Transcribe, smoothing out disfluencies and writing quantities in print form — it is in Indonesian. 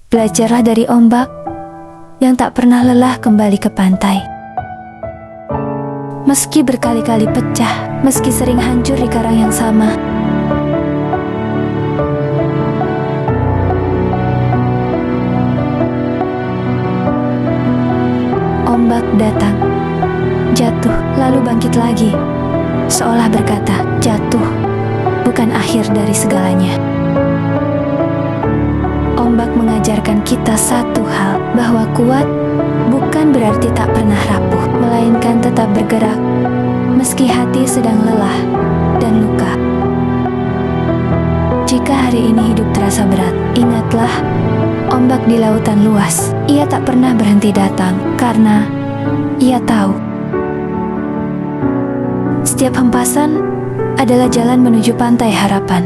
Belajarlah dari ombak yang tak pernah lelah kembali ke pantai. Meski berkali-kali pecah, meski sering hancur di karang yang sama, ombak datang, jatuh, lalu bangkit lagi, seolah berkata, jatuh bukan akhir dari segalanya. Ombak mengajarkan kita satu hal, bahwa kuat bukan berarti tak pernah rapuh, melainkan tetap bergerak, meski hati sedang lelah dan luka. Jika hari ini hidup terasa berat, ingatlah, ombak di lautan luas, ia tak pernah berhenti datang, karena ia tahu setiap hempasan adalah jalan menuju pantai harapan.